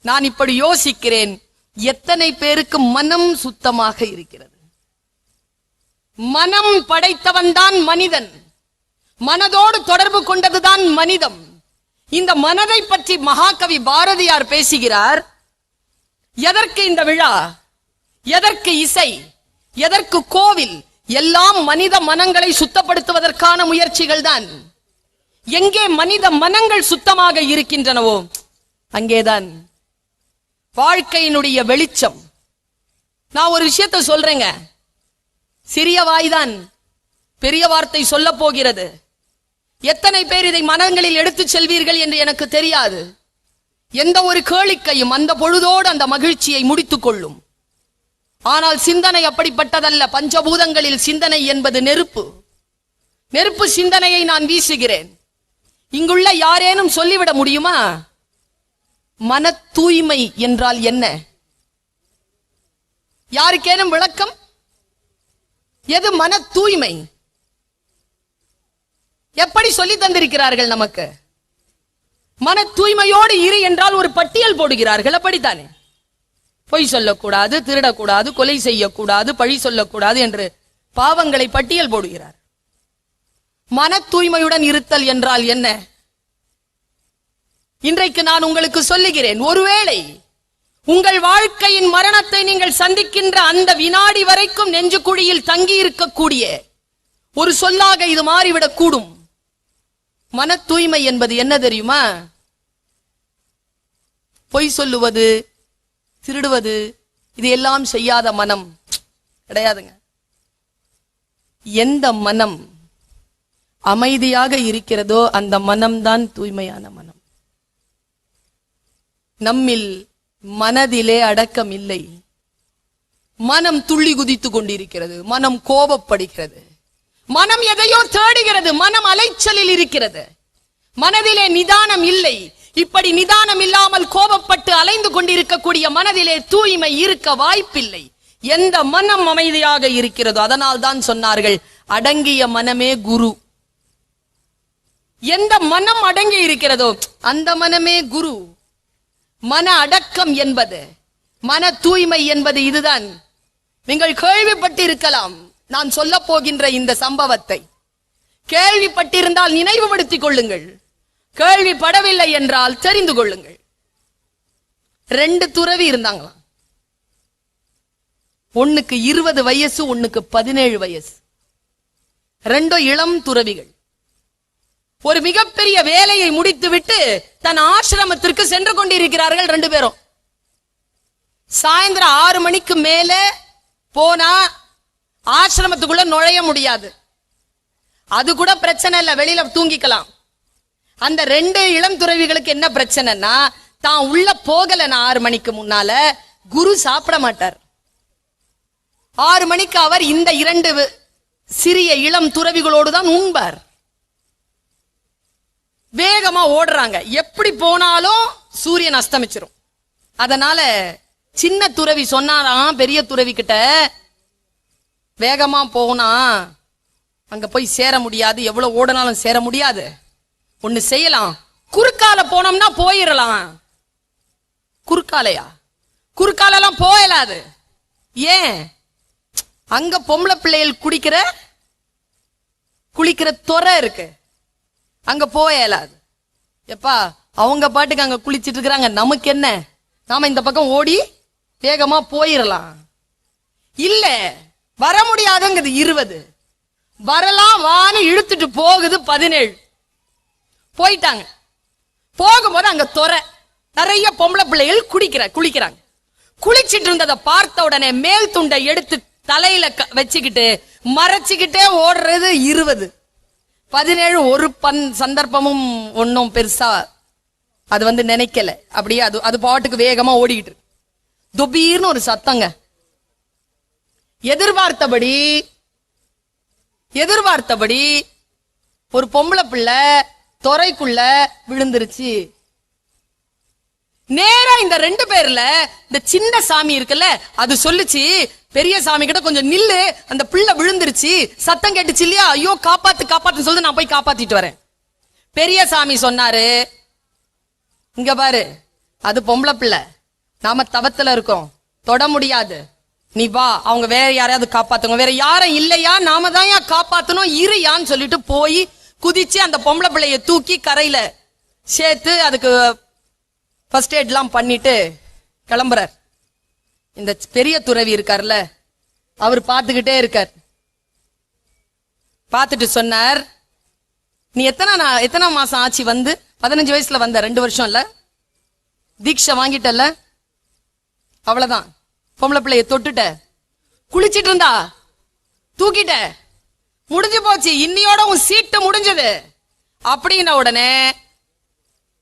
நான் இப்படி யோசிக்கிறேன், எத்தனை பேருக்கு மனம் சுத்தமாக இருக்கிறது? மனம் படைத்தவன் தான் மனிதன், மனதோடு தொடர்பு கொண்டதுதான் மனிதம். இந்த மனதை பற்றி மகாகவி பாரதியார் பேசுகிறார். எதற்கு இந்த விழா, எதற்கு இசை, எதற்கு கோவில்? எல்லாம் மனித மனங்களை சுத்தப்படுத்துவதற்கான முயற்சிகள் தான். எங்கே மனித மனங்கள் சுத்தமாக இருக்கின்றனவோ அங்கேதான் வாழ்க்கையினுடைய வெளிச்சம். நான் ஒரு விஷயத்தை சொல்றேங்க, சிறிய வாய்தான் பெரிய வார்த்தை சொல்ல போகிறது. எத்தனை பேர் இதை மனங்களில் எடுத்து செல்வீர்கள் என்று எனக்கு தெரியாது. எந்த ஒரு கேளிக்கையும் அந்த பொழுதோடு அந்த மகிழ்ச்சியை முடித்துக் கொள்ளும். ஆனால் சிந்தனை அப்படிப்பட்டதல்ல. பஞ்சபூதங்களில் சிந்தனை என்பது நெருப்பு. நெருப்பு சிந்தனையை நான் வீசுகிறேன். இங்குள்ள யாரேனும் சொல்லிவிட முடியுமா மன தூய்மை என்றால் என்ன? யாருக்கேனும் விளக்கம்? எது மன தூய்மை? எப்படி சொல்லி தந்திருக்கிறார்கள் நமக்கு? மன தூய்மையோடு இரு என்றால் ஒரு பட்டியல் போடுகிறார்கள், அப்படித்தானே? பொய் சொல்லக்கூடாது, திருடக்கூடாது, கொலை செய்யக்கூடாது, பழி சொல்லக்கூடாது என்று பாவங்களை பட்டியல் போடுகிறார். மன தூய்மையுடன் இருத்தல் என்றால் என்ன? இன்றைக்கு நான் உங்களுக்கு சொல்லுகிறேன், ஒருவேளை உங்கள் வாழ்க்கையின் மரணத்தை நீங்கள் சந்திக்கின்ற அந்த வினாடி வரைக்கும் நெஞ்சு குழியில் தங்கி இருக்கக்கூடிய ஒரு சொல்லாக இது மாறிவிடக் கூடும். மன தூய்மை என்பது என்ன தெரியுமா? பொய் சொல்லுவது, திருடுவது, இது எல்லாம் செய்யாத மனம் கிடையாதுங்க. எந்த மனம் அமைதியாக இருக்கிறதோ அந்த மனம்தான் தூய்மையான மனம். நம்மில் மனதிலே அடக்கம் இல்லை. மனம் துள்ளி குதித்துக் கொண்டிருக்கிறது, மனம் கோபப்படுகிறது, மனம் எதையோ தேடுகிறது, மனம் அலைச்சலில் இருக்கிறது, மனதிலே நிதானம் இல்லை. இப்படி நிதானம் இல்லாமல் கோபப்பட்டு அலைந்து கொண்டிருக்கக்கூடிய மனதிலே தூய்மை இருக்க வாய்ப்பில்லை. எந்த மனம் அமைதியாக இருக்கிறதோ, அதனால் தான் சொன்னார்கள் அடங்கிய மனமே குரு. எந்த மனம் அடங்கி இருக்கிறதோ அந்த மனமே குரு. மன அடக்கம் என்பது, மன தூய்மை என்பது இதுதான். நீங்கள் கேள்விப்பட்டு இருக்கலாம். நான் சொல்ல போகின்ற இந்த சம்பவத்தை கேள்விப்பட்டிருந்தால் நினைவுபடுத்திக் கொள்ளுங்கள், கேள்விப்படவில்லை என்றால் தெரிந்து கொள்ளுங்கள். 2 துறவி இருந்தாங்களாம். ஒண்ணுக்கு 20 வயசு, ஒண்ணுக்கு 17 வயசு. 2 இளம் துறவிகள். ஒரு மிகப்பெரிய வேலையை முடித்துவிட்டு தன் ஆசிரமத்திற்கு சென்று கொண்டிருக்கிறார்கள் 2 பேரும். சாயந்தரம் 6 மணிக்கு மேல போனா ஆசிரமத்துக்குள்ள நுழைய முடியாது. அது கூட பிரச்சனை இல்ல, வெளியில தூங்கிக்கலாம். அந்த 2 இளம் துறவிகளுக்கு என்ன பிரச்சனைனா, தான் உள்ள போகலன்னா 6 மணிக்கு முன்னால குரு சாப்பிட மாட்டார். 6 மணிக்கு அவர் இந்த 2 சிறிய இளம் துறவிகளோடு தான் உண்பார். வேகமா ஓடுறாங்க. எப்படி போனாலும் சூரியன் அஸ்தமிச்சிரும். அதனால சின்ன துறவி சொன்னாராம் பெரிய துறவி கிட்ட, வேகமா போனா அங்க போய் சேர முடியாது, எவ்வளவு ஓடினாலும் சேர முடியாது. ஒண்ணு செய்யலாம், குறுக்கால போனோம்னா போயிடலாம். குறுக்காலையா? குறுக்காலெல்லாம் போயலாது. ஏன்? அங்க பொம்பளை பிள்ளைகள் குளிக்கிற துறை இருக்கு, அங்க போயலாது. எப்பா அவங்க பாட்டுக்கு அங்க குளிச்சிட்டு இருக்கிறாங்க, நமக்கு என்ன? நாம இந்த பக்கம் ஓடி வேகமா போயிடலாம். இல்ல, வர முடியாதுங்கிறது 20, வரலாம் வான்னு இழுத்துட்டு போகுது 17. போயிட்டாங்க. போகும்போது அங்க துறை நிறைய பொம்பளை பிள்ளைகள் குளிக்கிறாங்க. குளிச்சிட்டு இருந்ததை பார்த்த உடனே மேல் துண்டை எடுத்து தலையில வச்சுக்கிட்டு மறைச்சுக்கிட்டே ஓடுறது 20. 17 ஒரு சந்தர்ப்பமும் ஒன்னும் பெருசா அது நினைக்கல. அப்படியே அது பாட்டுக்கு வேகமா ஓடிக்கிட்டு. துபீர்னு ஒரு சத்தங்க. எதிர்பார்த்தபடி ஒரு பொம்பளை பிள்ளை துறைக்குள்ள விழுந்துருச்சு. நேரா இந்த 2 பேர்ல இந்த சின்ன சாமி இருக்குல்ல, அது சொல்லுச்சு பெரிய சாமி கிட்ட, கொஞ்சம் நில்லு, அந்த பிள்ளை விழுந்துருச்சு, சத்தம் கேட்டுச்சு இல்லையா, ஐயோ காப்பாத்து சொல்லி நான் போய் காப்பாத்திட்டு வரேன். பெரிய சாமி சொன்னாரு, இங்க பாரு, அது பொம்பளை பிள்ளை, நாம தவத்துல இருக்கோம், தொட முடியாது. நீ வா, அவங்க வேற யாரையாவது காப்பாத்துங்க, வேற யாரும் இல்லையா, நாம தான் காப்பாத்தணும், இருயான்னு சொல்லிட்டு போய் குதிச்சு அந்த பொம்பளை பிள்ளைய தூக்கி கரையில சேர்த்து அதுக்கு ஃபர்ஸ்ட் எய்ட்லாம் பண்ணிட்டு கிளம்புறார். இந்த பெரிய துறவி இருக்கார்ல, அவர் பார்த்துக்கிட்டே இருக்கார். பார்த்துட்டு சொன்னார், நீ எத்தனை மாசம் ஆச்சு வந்து? 15 வயசுல வந்த, 2 வருஷம் இல்ல, தீட்சை வாங்கிட்டல்ல, அவ்வளவுதான். பொம்பளை பிள்ளைய தொட்டுட்ட, குளிச்சிட்டு இருந்தா, தூக்கிட்ட, முடிஞ்சு போச்சு, இன்னியோட உன் சீட்டு முடிஞ்சது அப்படின்ன உடனே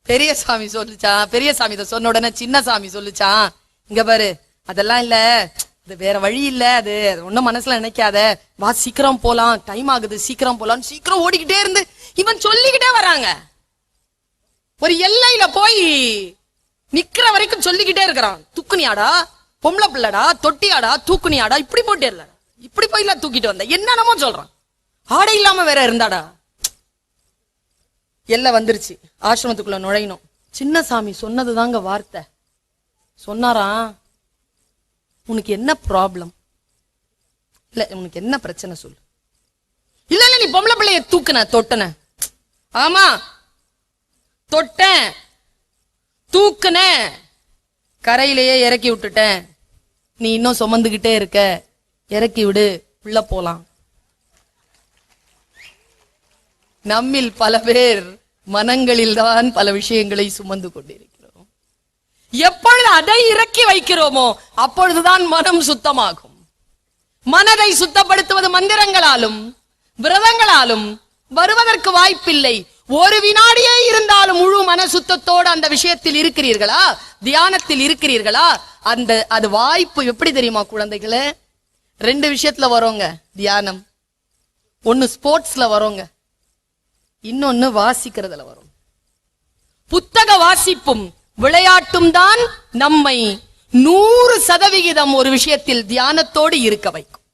பெரிய சாமி சொல்லுச்சான். பெரிய சாமி இதை சொன்ன உடனே சின்ன சாமி சொல்லுச்சான், இங்க பாரு, அதெல்லாம் இல்ல, அது வேற வழி இல்ல, அது ஒன்னும் மனசுல நினைக்காத, வா சீக்கிரம் போலாம், டைம் ஆகுது, சீக்கிரம் போலாம். சீக்கிரம் ஓடிக்கிட்டே இருந்து இவன் சொல்லிக்கிட்டே வராங்க. ஒரு எல்லையில போய் நிக்கிற வரைக்கும் சொல்லிக்கிட்டே இருக்கிறான். தூக்குனியாடா, பொம்பளை பிள்ளடா, தொட்டியாடா, தூக்குனியாடா, இப்படி போட்டே இல்ல, இப்படி போயில தூக்கிட்டு வந்த, என்னென்னமோ சொல்றான். ஆடை இல்லாம வேற இருந்தாடா. எல்லை வந்துருச்சு, ஆசிரமத்துக்குள்ள நுழையணும். சின்ன சாமி சொன்னதுதாங்க வார்த்தை. சொன்னாராம், உனக்கு என்ன ப்ராப்ளம், இல்ல உனக்கு என்ன பிரச்சனை சொல்லு. இல்ல இல்ல, நீ பொம்பளை பிள்ளைய தூக்குன, தொட்டன. ஆமா, தொட்டேன், தூக்குன, கரையிலேயே இறக்கி விட்டுட்டேன், நீ இன்னும் சுமந்துகிட்டே இருக்க, இறக்கி விடு, உள்ள போலாம். நம்மில் பல பேர் மனங்களில் தான் பல விஷயங்களை சுமந்து கொண்டிருக்கிறோம். எப்பொழுது அதை இறக்கி வைக்கிறோமோ அப்பொழுதுதான் மனம் சுத்தமாகும். மனதை சுத்தப்படுத்துவது மந்திரங்களாலும் விரதங்களாலும் வருவதற்கு வாய்ப்பில்லை. ஒரு வினாடியே இருந்தாலும் முழு மன சுத்தத்தோடு அந்த விஷயத்தில் இருக்கிறீர்களா, தியானத்தில் இருக்கிறீர்களா, அது வாய்ப்பு எப்படி தெரியுமா குழந்தைகளே? 2 விஷயத்துல வரோங்க தியானம். ஒன்னு ஸ்போர்ட்ஸ்ல வரோங்க, இன்னொன்னு வாசிக்கிறதுல வரும். புத்தக வாசிப்பும் விளையாட்டும் தான் நம்மை 100% ஒரு விஷயத்தில் தியானத்தோடு இருக்க வைக்கும்.